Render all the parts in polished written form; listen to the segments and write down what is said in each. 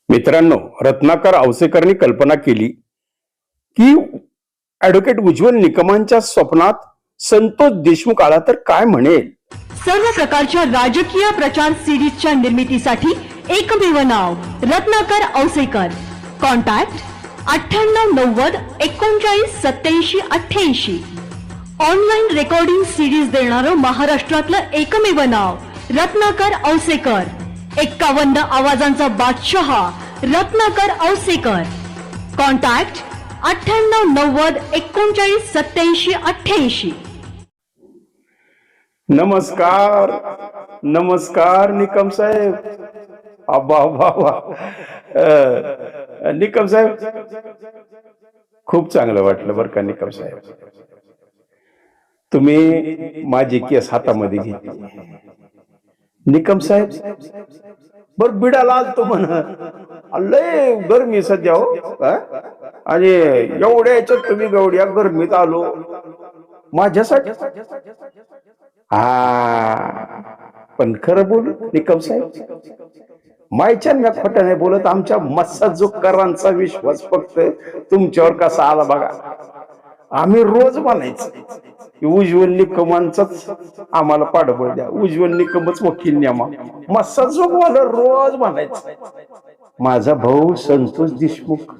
मित्रांनो, रत्नाकर औसेकरनी कल्पना केली की ऍडव्होकेट उज्ज्वल निकमांच्या स्वप्नात संतोष देशमुख आला तर काय म्हणेल. सर्व प्रकारच्या राजकीय प्रचार सिरीजच्या निर्मितीसाठी एकमेव नाव Ratnakar Ausekar. Contact 9890 39 87 88. Online recording series देणारं महाराष्ट्रातलं एकमेव नाव रत्नाकर औसेकर. 51 आवाजांचा बादशाह रत्नाकर औसेकर. कॉन्टॅक्ट 9890 39 87 88. नमस्कार नमस्कार निकम साहेब. अब्बा अब्बा अब्बा. निकम साहेब, खूप चांगलं वाटलं बरं का निकम साहेब. तुम्ही माझी केस हातामध्ये घेतली निकम साहेब. बर बिडाला आलतो म्हण, लय गरमी सध्या हो. आणि एवढ्या याच्यात तुम्ही गवड्या गरमीत आलो माझ्यासाठी. पण खरं बोलू निकम साहेब, मायच्या मी खोटं नाही बोलत. आमच्या मस्साजोकरांचा विश्वास फक्त तुमच्यावर कसा आला बघा. आम्ही रोज म्हणायचं उज्ज्वल निकमांचाच आम्हाला पाठबळ द्या, उज्ज्वल निकमच वकील न्यामा. मस्साजोगवाला रोज म्हणायचं. माझा भाऊ संतोष देशमुख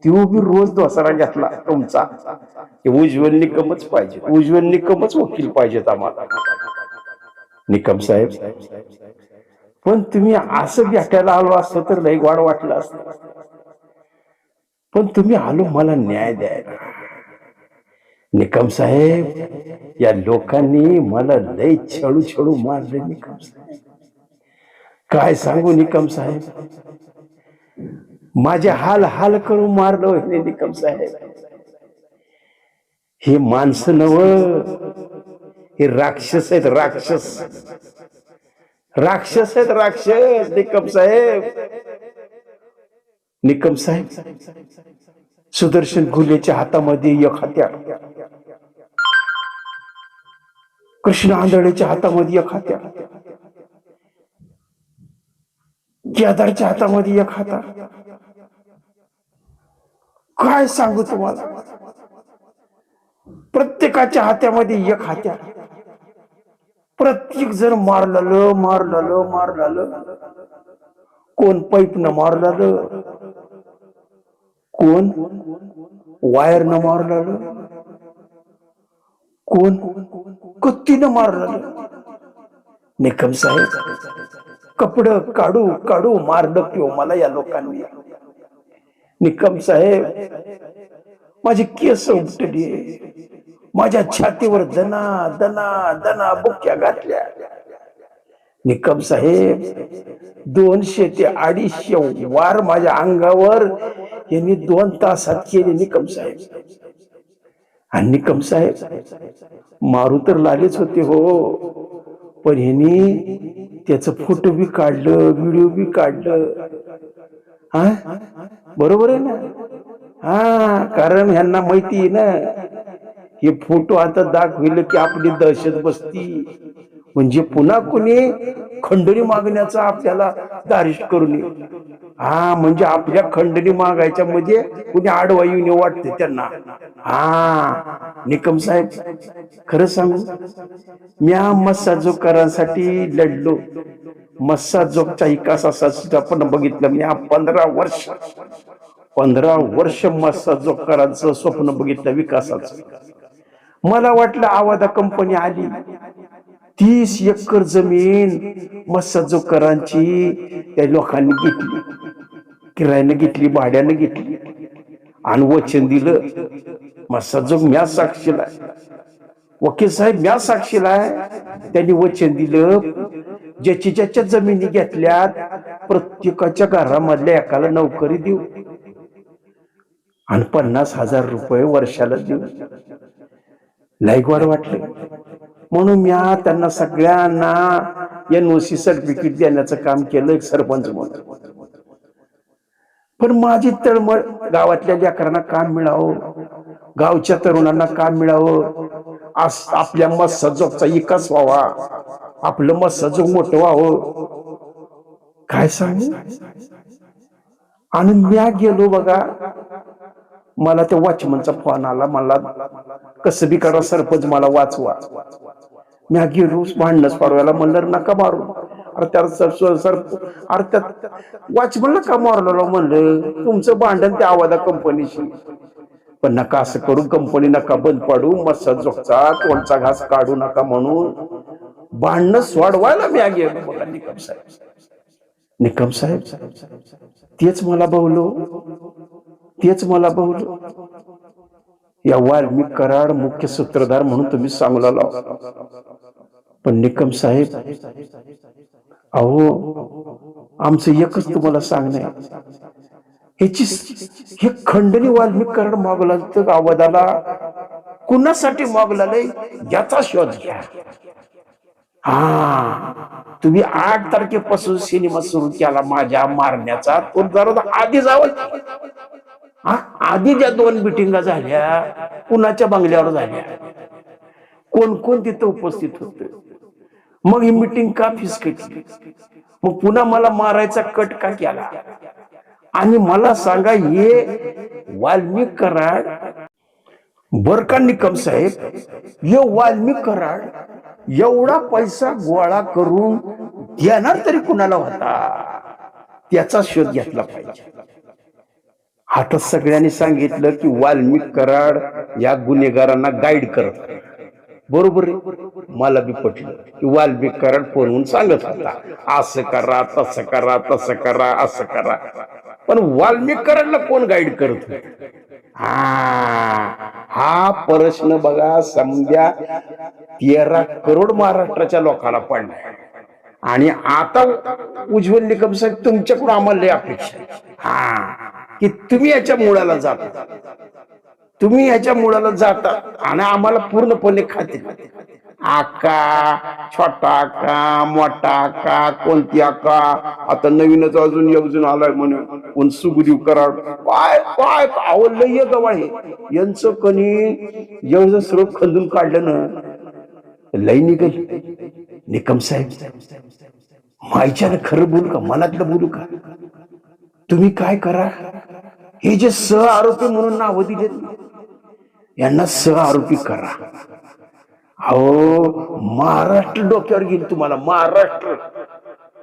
तो बी रोज दसरा घेतला तुमचा, उज्ज्वल निकमच पाहिजे, उज्ज्वल निकमच वकील पाहिजेत आम्हाला. निकम साहेब, पण तुम्ही असं भेटायला आलो असतं तर लय गोड वाटलं असतं. पण तुम्ही आलो मला न्याय द्यायला. निकम साहेब, या लोकांनी मला लय छळू छळू मारले निकम साहेब. काय सांगू निकम साहेब, माझे हाल हाल करून मारलं होते निकम साहेब. हे माणसं नव, हे राक्षस आहेत, राक्षस राक्षस आहेत, राक्षस. निकम साहेब, निकम साहेब, सुदर्शन घुलेच्या हातामध्ये एक हत्यार, कृष्ण आंधळेच्या हातामध्ये एक हत्यार, केदारच्या हातामध्ये एक हत्यार. काय सांगू तुम्हाला, प्रत्येकाच्या हातामध्ये एक हत्यार. प्रत्येक जण मारलेलं मारलेलं मारलेलं. कोण पाईपनं मारलेलं, कोण वायरनं मारलेलं, कोण कत्तीनं मारलेलं. निकम साहेब, कपड काढू काढू मारलं किंवा मला या लोकांनी. निकम साहेब, माझी केस उमटली, माझ्या छातीवर दना दना दना बुक्या घातल्या. निकम साहेब, 200 ते 250 वार माझ्या अंगावर यांनी 2 तासात केले निकम साहेब. आणि निकम साहेब, मारू तर लागेच होते हो, पण ह्यांनी त्याच फोटो बी काढलं, व्हिडिओ बी काढलं. बरोबर आहे ना? कारण ह्यांना माहिती आहे ना, हे फोटो आता दाखविले की आपली दहशत बसती. म्हणजे पुन्हा कुणी खंडणी मागण्याचा आपल्याला दारिश करून येईल. म्हणजे आपल्या खंडणी मागायच्या म्हणजे कुणी आडवा येऊन वाटते त्यांना. निकम साहेब, खरं सांगू, म्या मस्साजोगकरांसाठी लढलो. मस्साजोगच्या विकासासाठी आपण बघितलं. मी 15 वर्ष मस्साजोगकरांचं स्वप्न बघितलं विकासाचं. मला वाटलं आवादा कंपनी आली, 30 एकर जमीन मस्साजोगकरांची त्या लोकांनी घेतली, किरायाने घेतली, भाड्याने घेतली, आणि वचन दिलं. मस्साजोग म्या साक्षीला आहे, वकील साहेब म्या साक्षीला आहे. त्यांनी वचन दिलं, ज्याची ज्याच्या जमिनी घेतल्यात प्रत्येकाच्या घरामधल्या एकाला नोकरी देऊ आणि 50,000 रुपये वर्षाला देऊ. लय गोड वाटले. म्हणून मी त्यांना सगळ्यांना NOC सर्टिफिकेट देण्याचं काम केलं एक सरपंच म्हणून. पण माझी तळमळ गावातल्या लेकरांना काम मिळावं, गावच्या तरुणांना काम मिळावं, आपल्या मस्साजोगचा विकास व्हावा, आपलं मस्साजोग मोठं व्हावं. काय सांगू, आणि म्या गेलो बघा, मला त्या वॉचमनचा फोन आला, मला कसं बी करा सरपंच मला वाचवा. म्या गेलो भांडणच पाडवायला, म्हणलं नका मारू. अरे त्यात वॉचमनला का मारलो म्हणलं, तुमचं भांडण त्या आवाजा कंपनीशी, पण नका असं करू, कंपनी नका बंद पाडू, मस्सा जोगचा तोंडचा घास काढू नका म्हणून भांडणं सोडवायला मी गेलो बघा. निकम साहेब तेच मला बोललो, तेच मला बोललो. या वाल्मिक कराड मुख्य सूत्रधार म्हणून तुम्ही सांगू लाव, पण निकम साहेब अहो आमचं एकच तुम्हाला सांगणं आहे, हे खंडणी वाल्मिक कराड मागला तर आवाजाला कुणासाठी मागला याचा शोध घ्या. हा तुम्ही 8 तारखेपासून सिनेमा सुरू केला माझ्या मारण्याचा, तो जरा आधी जावं. आधी ज्या 2 मिटिंगा झाल्या कुणाच्या बंगल्यावर झाल्या, कोण कोण तिथं उपस्थित होत, मग ही मिटिंग का फिसकटली, मग पुन्हा मला मारायचा कट का केला. आणि मला सांगा, हे वाल्मिक कराड बर का निकम साहेब, हे वाल्मिक कराड एवढा पैसा गोळा करून देणार तरी कुणाला होता, त्याचा शोध घेतला पाहिजे. आता सगळ्यांनी सांगितलं की वाल्मिक कराड या गुन्हेगारांना गाईड करत, बरोबर आहे. मला बी पटलं की वाल्मिक कराड फोनवून सांगत होता, असं करा तसं करा तसं करा असं करा, पण वाल्मिक कराडला कोण गाईड करत. हा प्रश्न बघा, समजा 13 करोड महाराष्ट्राच्या लोकांना पडला. आणि आता उज्ज्वल निकम साहेब तुमच्याकडून आम्हाला अपेक्षा की तुम्ही याच्या मुळाला जाता, तुम्ही याच्या मुळाला जाता आणि आम्हाला पूर्णपणे खाते. आका, छोटा आका, मोठा आका, कोणती आका, आता नवीनच अजून एक जण आलाय म्हणे कोण सुखदेव कराड, काय काय आवडलं गवाळ हे यांचं कणी एवढं सर्व खंदून काढलं ना लई निघल. निकम साहेब मायच्यानं खरं बोलू का, मनातलं बोलू का, तुम्ही काय करा, हे जे सह आरोपी म्हणून नाव दिले यांना सह आरोपी करा. हो महाराष्ट्र डोक्यावर गेली तुम्हाला, महाराष्ट्र.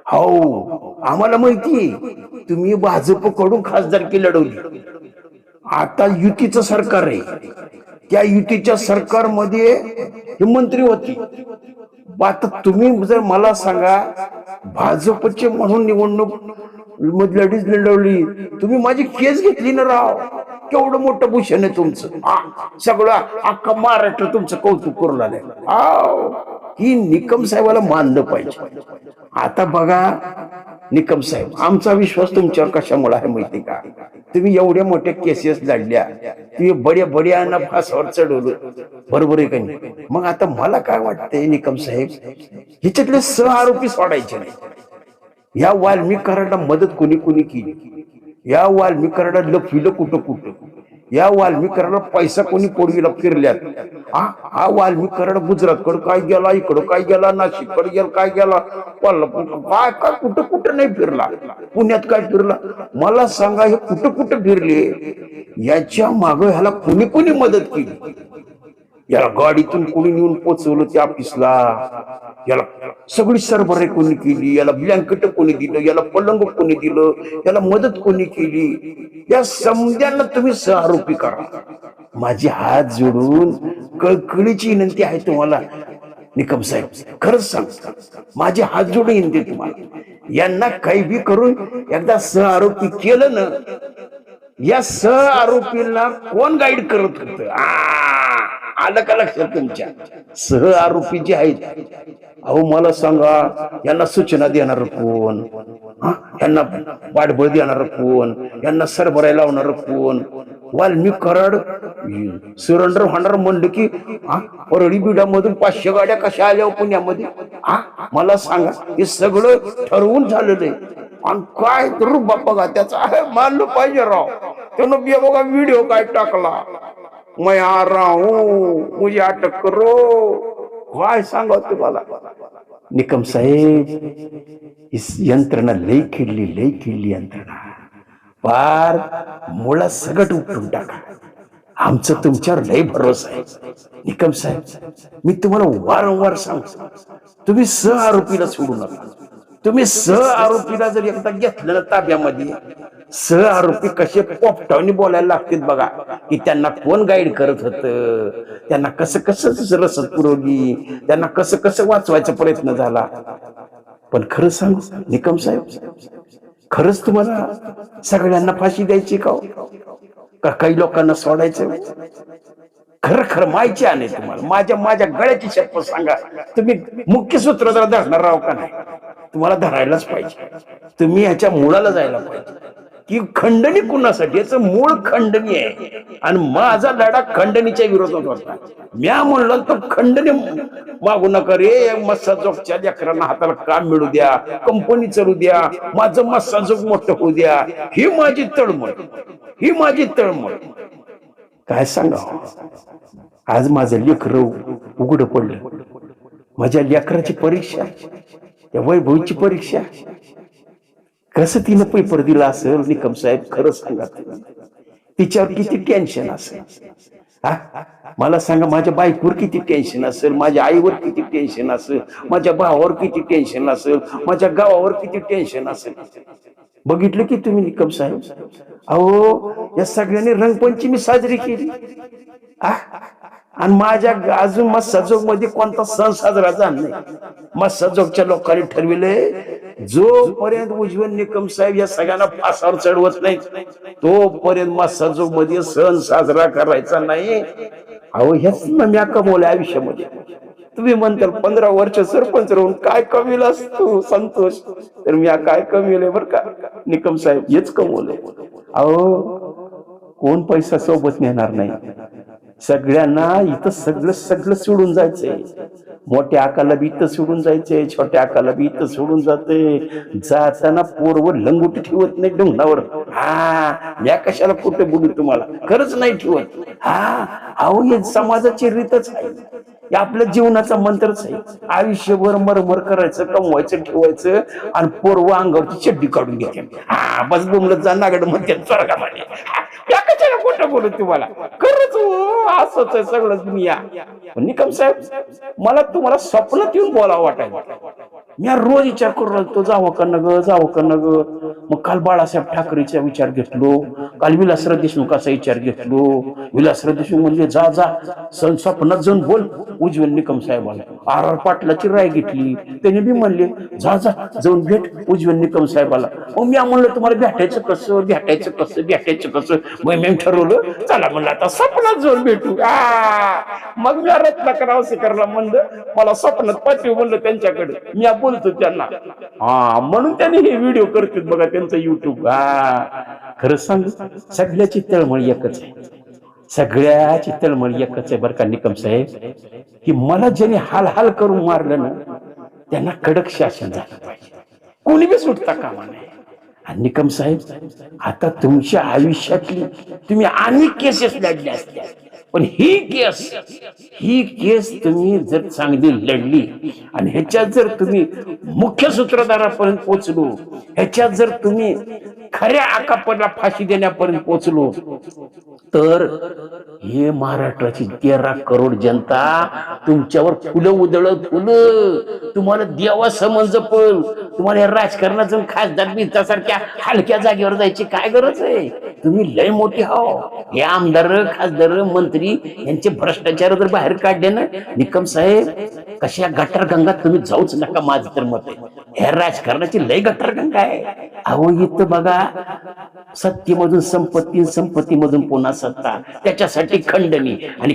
हो आम्हाला माहिती तुम्ही भाजपकडून खासदारकी लढवली, आता युतीचं सरकार आहे, त्या युतीच्या सरकारमध्ये हे मंत्री होती. आता तुम्ही जर मला सांगा भाजपचे म्हणून निवडणूक लढीच लढवली, तुम्ही माझी केस घेतली ना राव, केवढं मोठं भूषण आहे तुमचं, सगळं अख्खा महाराष्ट्र तुमचं कौतुक करू लागले. ही निकम साहेबाला मानलं पाहिजे. आता बघा निकम साहेब, आमचा विश्वास तुमच्यावर कशामुळे आहे माहिती का, तुम्ही एवढ्या मोठ्या केसेस लढल्या, तुम्ही बड्या फासावर चढवलं, बरोबर आहे का नाही. मग आता मला काय वाटतंय निकम साहेब, ह्याच्यातले सह आरोपी सोडायचे नाही. या वाल्मिक कराडला मदत कोणी कोणी केली, या वाल्मिक कराडला लफविलं कुठं कुठं, या वाल्मिक कराडला पैसा कोणी पोडवीला फिरल्यात. हा वाल्मिक कराड गुजरातकडे काय गेला, इकडं काय गेला, नाशिककडे गेला काय गेला, काय काय कुठं कुठं नाही फिरला, पुण्यात काय फिरला, मला सांगा हे कुठं कुठं फिरले, याच्या माग ह्याला कोणी कोणी मदत केली. याला गाडीतून कोणी नेऊन पोचवलं त्या ऑफिसला, याला सगळी सरबराई कोणी केली, याला ब्लँकेट कोणी दिलं, याला पलंग कोणी दिलं, याला मदत कोणी केली, या समद्यांना तुम्ही सहआरोपी करा. माझे हात जोडून कळकळीची विनंती आहे तुम्हाला निकम साहेब, खरंच सांग, माझे हात जोडून विनंती तुम्हाला, यांना काही बी करून एकदा सहआरोपी केलं ना, या सहआरोपींना कोण गाईड करत होत, आलं का लक्षात तुमच्या. सह आरोपी जे आहेत, अहो मला सांगा यांना सूचना देणार कोण, यांना पाठबळ देणार कोण, यांना सरबराई लावणार कोण. वाल्मिक कराड सरेंडर होणार म्हणलं की परळी बिडामधून 500 गाड्या कशा आल्या पुण्यामध्ये, मला सांगा. हे सगळं ठरवून झालेलं आहे. आणि काय तर बघा त्याचा मानलं पाहिजे राव, त्यानं बघा व्हिडिओ काय टाकला, मैं आ रहा हूं मुझे अटक करो, काय सांगा तुम्हाला. निकम साहेब इस यंत्रणा लई खिडली यंत्रणा. फार मुळा सगट उपटून टाका. आमचं तुमच्यावर लय भरोसा आहे निकम साहेब. मी तुम्हाला वारंवार सांगतो, तुम्ही आरोपीला सोडू नका. तुम्ही आरोपीला जर एकदा घेतलं ना ताब्यामध्ये, आरोपी कसे पोपटावनी बोलायला लागतील बघा, की त्यांना कोण गाईड करत होतं, त्यांना कसं कसं रसद पुरवली, त्यांना कसं कसं वाचवायचा प्रयत्न झाला. पण खरं सांगू निकम साहेब, खरंच तुम्हाला सगळ्यांना फाशी द्यायची का काही लोकांना सोडायचं? खरं खरं माहिती आहे तुम्हाला, माझ्या गळ्याची शपथ सांगा, तुम्ही मुख्य सूत्रधार धरणार राव का नाही? तुम्हाला धरायलाच पाहिजे. तुम्ही ह्याच्या मुळाला जायला पाहिजे की खंडणी कुणासाठी, याचं मूळ खंडणी आहे. आणि माझा लढा खंडणीच्या विरोधात होता. म्या म्हणलो तो खंडणी मागू नका रे, मस्साजोगच्या लेकरांना हाताला काम मिळू द्या, कंपनी चालू द्या, माझं मस्साजोग मोठं होऊ द्या, ही माझी तळमळ, ही माझी तळमळ. काय सांगा, आज माझं लेकर उघड पडलं. माझ्या लेकराची परीक्षा, त्या वैभवची परीक्षा, कसं तिनं पेपर दिला असेल निकम साहेब, खरं सांगा. तिच्यावर किती टेन्शन असेल, मला सांगा. माझ्या बायकोवर किती टेन्शन असेल, माझ्या आईवर किती टेन्शन असेल, माझ्या भावावर किती टेन्शन असेल, माझ्या गावावर किती टेन्शन असेल. बघितलं की तुम्ही निकम साहेब. अहो, या सगळ्यांनी रंगपंचमी साजरी केली, आणि माझ्या अजून मस्साजोग मध्ये कोणता सण साजरा झाला नाही. मस्साजोगच्या लोकांनी ठरविले, जोपर्यंत उज्ज्वल निकम साहेब या सगळ्यांना फासावर चढवत नाही, तोपर्यंत मस्साजोग मध्ये सण साजरा करायचा नाही. अहो, हेच ना म्या कमवलं आयुष्यामध्ये. तुम्ही म्हणताल 15 वर्ष सरपंच राहून काय कमील असतो संतोष, तर मी काय कमील बर का निकम साहेब, हेच कमवलंय. अहो, कोण पैसा सोबत नेणार नाही. सगळ्यांना इथं सगळं सोडून जायचंय. मोठ्या आकाला बी इथं सोडून जायचंय, छोट्या आकाला बी इथं सोडून जाते. जाताना पोरवर लंगोटी ठेवत नाही डोंगरावर. या कशाला कुठे बोलू तुम्हाला, खरंच नाही ठेवत. अहो, हे समाजाची रीतच आहे, हे आपल्या जीवनाचा मंत्रच आहे. आयुष्यभर मरमर करायचं, कमवायचं, ठेवायचं, आणि पोरव अंगावरची चड्डी काढून घ्यायची. बस बोमलत जा नागड म्हणते स्वर्गामध्ये. या कशाला खोटं बोलू तुम्हाला, खरंच असंच आहे सगळं दुनिया. निकम साहेब, मला तुम्हाला स्वप्नात येऊन बोलावं वाटायला. मी रोज विचार करू लागतो, जावं का नग. मग काल बाळासाहेब ठाकरेचा विचार घेतलो, काल विलासराव देशमुखाचा विचार घेतलो. विलासराव देशमुख म्हणजे जा स्वप्नात जाऊन बोल उज्ज्वल निकम साहेबाला. आर पाटलाची राय घेतली, त्याने बी म्हणले जा जाऊन भेट उज्ज्वल निकम साहेबाला. मग मी म्हणलं तुम्हाला भेटायचं कसं. मग मी ठरवलं, चला म्हणलं आता स्वप्नात जाऊन भेटू. मग मी रत्नाकराव करला म्हणलं, मला स्वप्नात पाठव म्हणलं त्यांच्याकडे, मी बोलतो त्यांना. म्हणून त्यांनी हे व्हिडिओ करतात बघा त्यांचं युट्यूब. खरं सांग, सगळ्याची तळमळ एकच आहे, सगळ्याची तळमळ एकच आहे बरं का निकम साहेब, की मला ज्याने हाल करून मारलं ना, त्यांना कडक शासन झालं पाहिजे. कोणी बी सुटता कामा नये. आणि निकम साहेब, आता तुमच्या आयुष्यातली तुम्ही अनेक केसेस लढल्या असत्या, पण ही केस तुम्ही जर चांगली लढली, आणि ह्याच्यात जर तुम्ही मुख्य सूत्रधारापर्यंत पोहोचलो, ह्याच्यात जर तुम्ही खऱ्या आकापला फाशी देण्यापर्यंत पोहोचलो, तर हे महाराष्ट्राची 13 करोड जनता तुमच्यावर फुलं उधळत, तुम्हाला देवा समज पण. तुम्हाला या राजकारणात जाऊन खासदार बिनतासारख्या हलक्या जागेवर जायची काय गरज आहे? तुम्ही लय मोठे हो. हे आमदार, खासदार, मंत्री यांचे भ्रष्टाचार जर बाहेर काढले ना निकम साहेब, कशा गटारगंगात तुम्ही जाऊच नका. माझं तर मत आहे, ह्या राजकारणाची लय गटारगंगा आहे. अहो, इथं बघा, सत्तेमधून संपत्ती, संपत्तीमधून पुन्हा सत्ता, त्याच्यासाठी खंडणी, आणि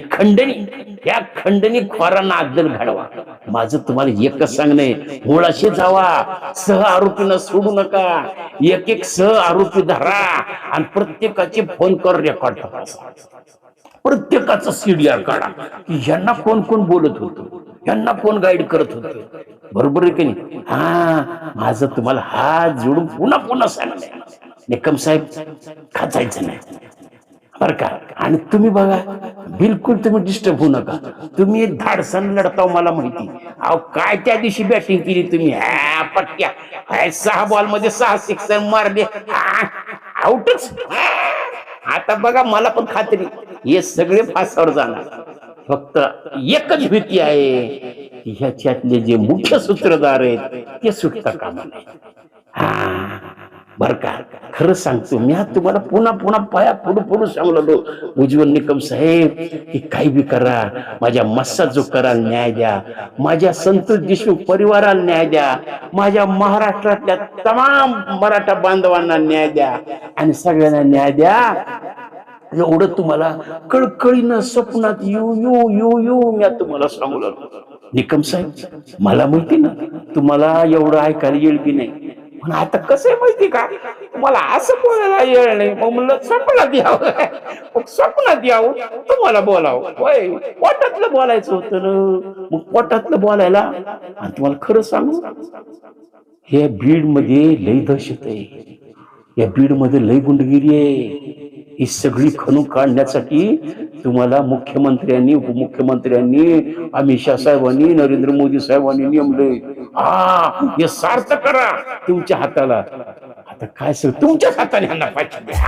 या खंडणी खोरांना अद्दल घडवा. माझं तुम्हाला एकच सांगणं आहे, मुळाशी जावा, सह आरोपींना सोडू नका. एक सह आरोपी धरा, आणि प्रत्येकाचे फोन कर रेकॉर्ड तपासा, प्रत्येकाचा सीडीआर काढा, की यांना कोण बोलत होतं, यांना कोण गाईड करत होतं. बरोबर आहे की नाही? माझं तुम्हाला हात जोडून पुन्हा सांगणं, निकम साहेब, खाचायचं नाही बर का. आणि तुम्ही बघा, बिलकुल तुम्ही डिस्टर्ब होऊ नका. तुम्ही धाडसानं लढता, मला माहिती. अहो, काय त्या दिवशी बॅटिंग केली तुम्ही, पट्ट्या 6 बॉल मध्ये 6 सिक्सर मारले. आउटच. आता बघा मला पण खात्री हे सगळे फासावर जाणार. फक्त एकच भीती आहे, ह्याच्यातले जे मुख्य सूत्रधार आहेत ते सुटता कामा नये. हा बर का, खरं सांगतो मी आज तुम्हाला पुन्हा पुन्हा पाया पुढे सांगलो, उज्ज्वल निकम साहेब की काही बी करा, माझ्या मस्सा जो कराल न्याय द्या, माझ्या संतोष देशमुख परिवाराला न्याय द्या, माझ्या महाराष्ट्रातल्या तमाम मराठा बांधवांना न्याय द्या आणि सगळ्यांना न्याय द्या. एवढं तुम्हाला कळकळीनं स्वप्नात येऊ येऊ येऊ येऊ मी तुम्हाला सांगू लागलो. निकम साहेब मला माहिती ना तुम्हाला एवढं ऐकायला येईल की नाही, पण आता कसं आहे माहिती का, तुम्हाला असं बोलायला येळ नाही. मग म्हणलं स्वप्नात यावं, मग स्वप्नात यावं तुम्हाला बोलावं. होय पोटातलं बोलायचं होतं ना, मग पोटातलं बोलायला. आणि तुम्हाला खरं सांगू, हे बीड मध्ये लई दहशत आहे, या बीड मध्ये लई गुंडगिरी आहे. ही सगळी खणून काढण्यासाठी तुम्हाला मुख्यमंत्र्यांनी उपमुख्यमंत्र्यांनी अमित शहा साहेबांनी नरेंद्र मोदी साहेबांनी नेमले. हा हे सार्थ करा तुमच्या हाताला. आता काय तुमच्याच हाताने ह्यांना पाहिजे.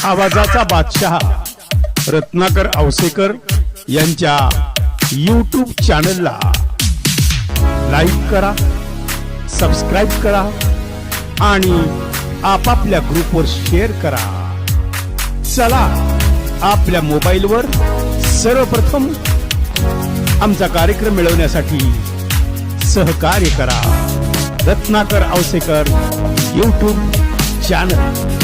आवाजाचा बादशाह रत्नाकर औसेकर यांच्या YouTube चॅनलला लाईक करा, सबस्क्राईब करा आणि आपापल्या ग्रुपवर शेअर करा. चला आपल्या मोबाईलवर सर्वप्रथम आमचा कार्यक्रम मिळवण्यासाठी सहकार्य करा. Ratnakar Ausekar YouTube channel.